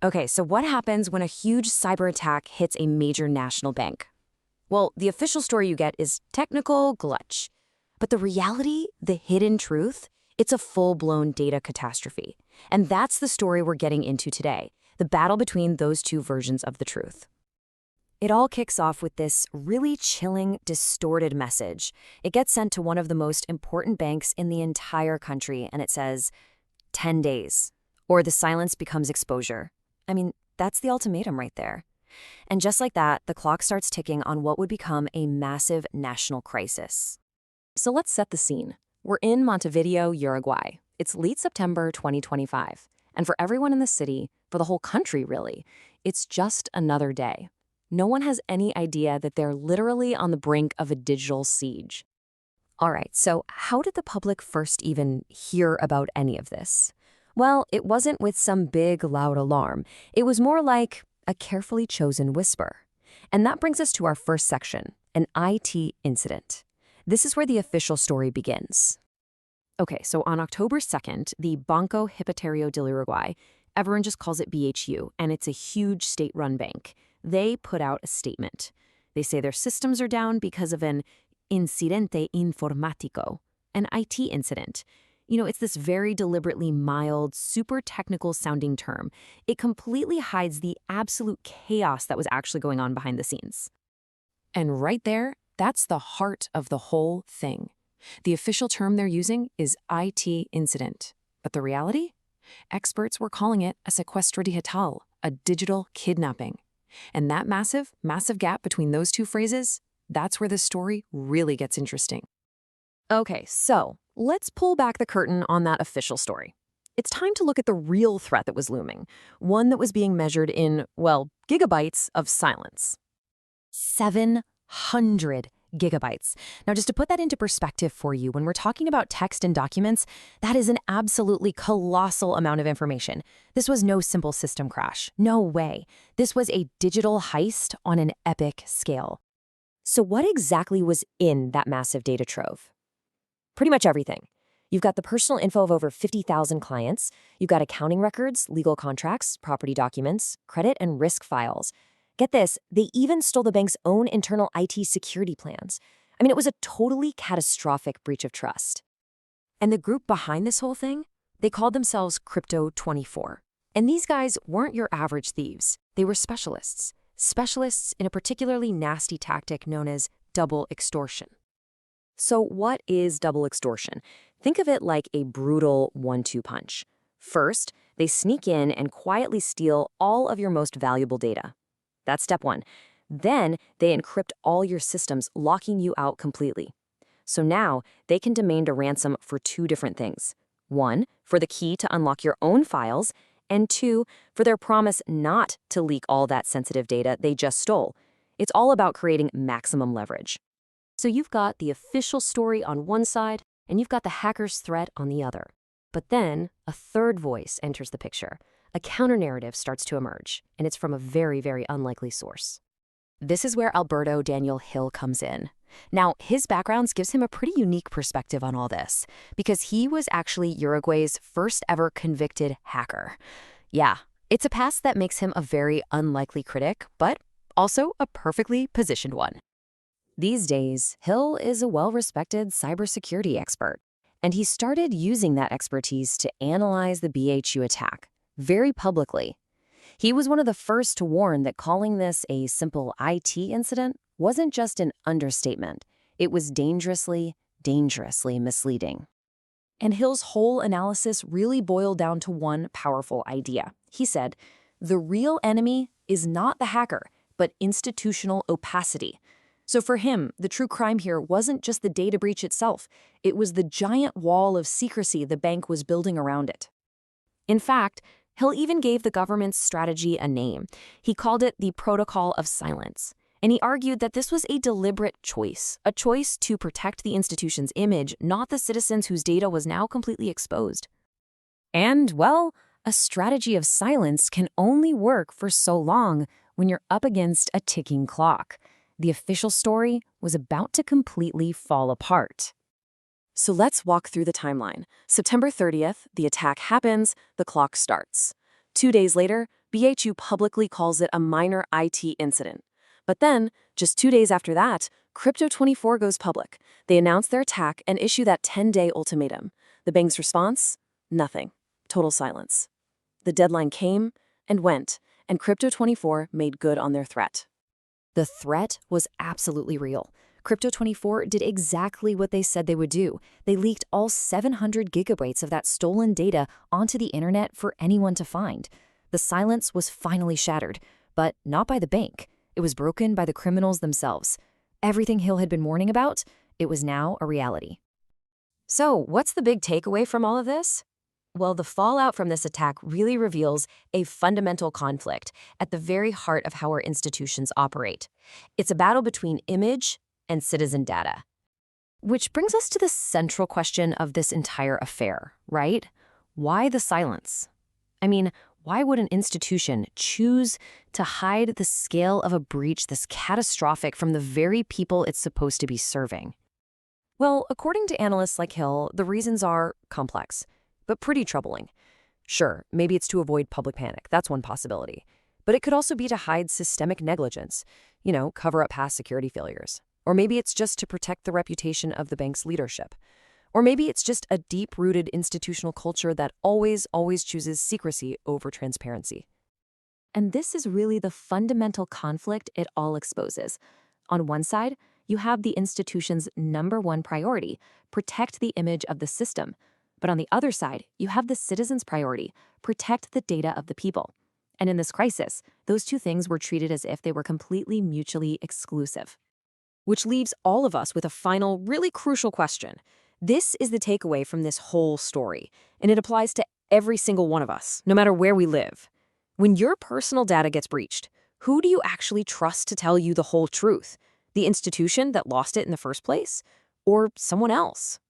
Okay, so what happens when a huge cyber attack hits a major national bank? Well, the official story you get is technical glitch. But the reality, the hidden truth, it's a full-blown data catastrophe. And that's the story we're getting into today, the battle between those two versions of the truth. It all kicks off with this really chilling, distorted message. It gets sent to one of the most important banks in the entire country, and it says, 10 days, or the silence becomes exposure. I mean, that's the ultimatum right there. And just like that, the clock starts ticking on what would become a massive national crisis. So let's set the scene. We're in Montevideo, Uruguay. It's late September 2025. And for everyone in the city, for the whole country really, it's just another day. No one has any idea that they're literally on the brink of a digital siege. All right, so how did the public first even hear about any of this? Well, it wasn't with some big, loud alarm. It was more like a carefully chosen whisper. And that brings us to our first section, an IT incident. This is where the official story begins. Okay, so on October 2nd, the Banco Hipotecario del Uruguay, everyone just calls it BHU, and it's a huge state-run bank. They put out a statement. They say their systems are down because of an incidente informático, an IT incident. You know, it's this very deliberately mild, super technical sounding term. It completely hides the absolute chaos that was actually going on behind the scenes. And right there, that's the heart of the whole thing. The official term they're using is IT incident. But the reality? Experts were calling it a secuestro digital, a digital kidnapping. And that massive, massive gap between those two phrases, that's where the story really gets interesting. Okay, so let's pull back the curtain on that official story. It's time to look at the real threat that was looming, one that was being measured in, well, gigabytes of silence. 700 gigabytes. Now, just to put that into perspective for you, when we're talking about text and documents, that is an absolutely colossal amount of information. This was no simple system crash. No way. This was a digital heist on an epic scale. So what exactly was in that massive data trove? Pretty much everything. You've got the personal info of over 50,000 clients. You've got accounting records, legal contracts, property documents, credit and risk files. Get this, they even stole the bank's own internal IT security plans. I mean, it was a totally catastrophic breach of trust. And the group behind this whole thing? They called themselves Crypto 24. And these guys weren't your average thieves. They were specialists. Specialists in a particularly nasty tactic known as double extortion. So what is double extortion? Think of it like a brutal 1-2 punch. First, they sneak in and quietly steal all of your most valuable data. That's step one. Then they encrypt all your systems, locking you out completely. So now they can demand a ransom for two different things. One, for the key to unlock your own files, and two, for their promise not to leak all that sensitive data they just stole. It's all about creating maximum leverage. So you've got the official story on one side, and you've got the hacker's threat on the other. But then a third voice enters the picture. A counter-narrative starts to emerge, and it's from a very, very unlikely source. This is where Alberto Daniel Hill comes in. Now, his background gives him a pretty unique perspective on all this, because he was actually Uruguay's first ever convicted hacker. Yeah, it's a past that makes him a very unlikely critic, but also a perfectly positioned one. These days, Hill is a well-respected cybersecurity expert, and he started using that expertise to analyze the BHU attack, very publicly. He was one of the first to warn that calling this a simple IT incident wasn't just an understatement. It was dangerously, dangerously misleading. And Hill's whole analysis really boiled down to one powerful idea. He said, the real enemy is not the hacker, but institutional opacity. So for him, the true crime here wasn't just the data breach itself. It was the giant wall of secrecy the bank was building around it. In fact, Hill even gave the government's strategy a name. He called it the Protocol of Silence. And he argued that this was a deliberate choice, a choice to protect the institution's image, not the citizens whose data was now completely exposed. And, well, a strategy of silence can only work for so long when you're up against a ticking clock. The official story was about to completely fall apart. So let's walk through the timeline. September 30th, the attack happens, the clock starts. 2 days later, BHU publicly calls it a minor IT incident. But then, just 2 days after that, Crypto24 goes public. They announce their attack and issue that 10-day ultimatum. The bank's response? Nothing. Total silence. The deadline came and went, and Crypto24 made good on their threat. The threat was absolutely real. Crypto24 did exactly what they said they would do. They leaked all 700 gigabytes of that stolen data onto the internet for anyone to find. The silence was finally shattered, but not by the bank. It was broken by the criminals themselves. Everything Hill had been warning about, it was now a reality. So, what's the big takeaway from all of this? Well, the fallout from this attack really reveals a fundamental conflict at the very heart of how our institutions operate. It's a battle between image and citizen data. Which brings us to the central question of this entire affair, right? Why the silence? I mean, why would an institution choose to hide the scale of a breach this catastrophic from the very people it's supposed to be serving? Well, according to analysts like Hill, the reasons are complex, but pretty troubling. Sure, maybe it's to avoid public panic. That's one possibility. But it could also be to hide systemic negligence, cover up past security failures. Or maybe it's just to protect the reputation of the bank's leadership. Or maybe it's just a deep-rooted institutional culture that always chooses secrecy over transparency. And this is really the fundamental conflict it all exposes. On one side, you have the institution's number one priority, protect the image of the system. But on the other side, you have the citizen's priority, protect the data of the people. And in this crisis, those two things were treated as if they were completely mutually exclusive. Which leaves all of us with a final, really crucial question. This is the takeaway from this whole story, and it applies to every single one of us, no matter where we live. When your personal data gets breached, who do you actually trust to tell you the whole truth? The institution that lost it in the first place? Or someone else?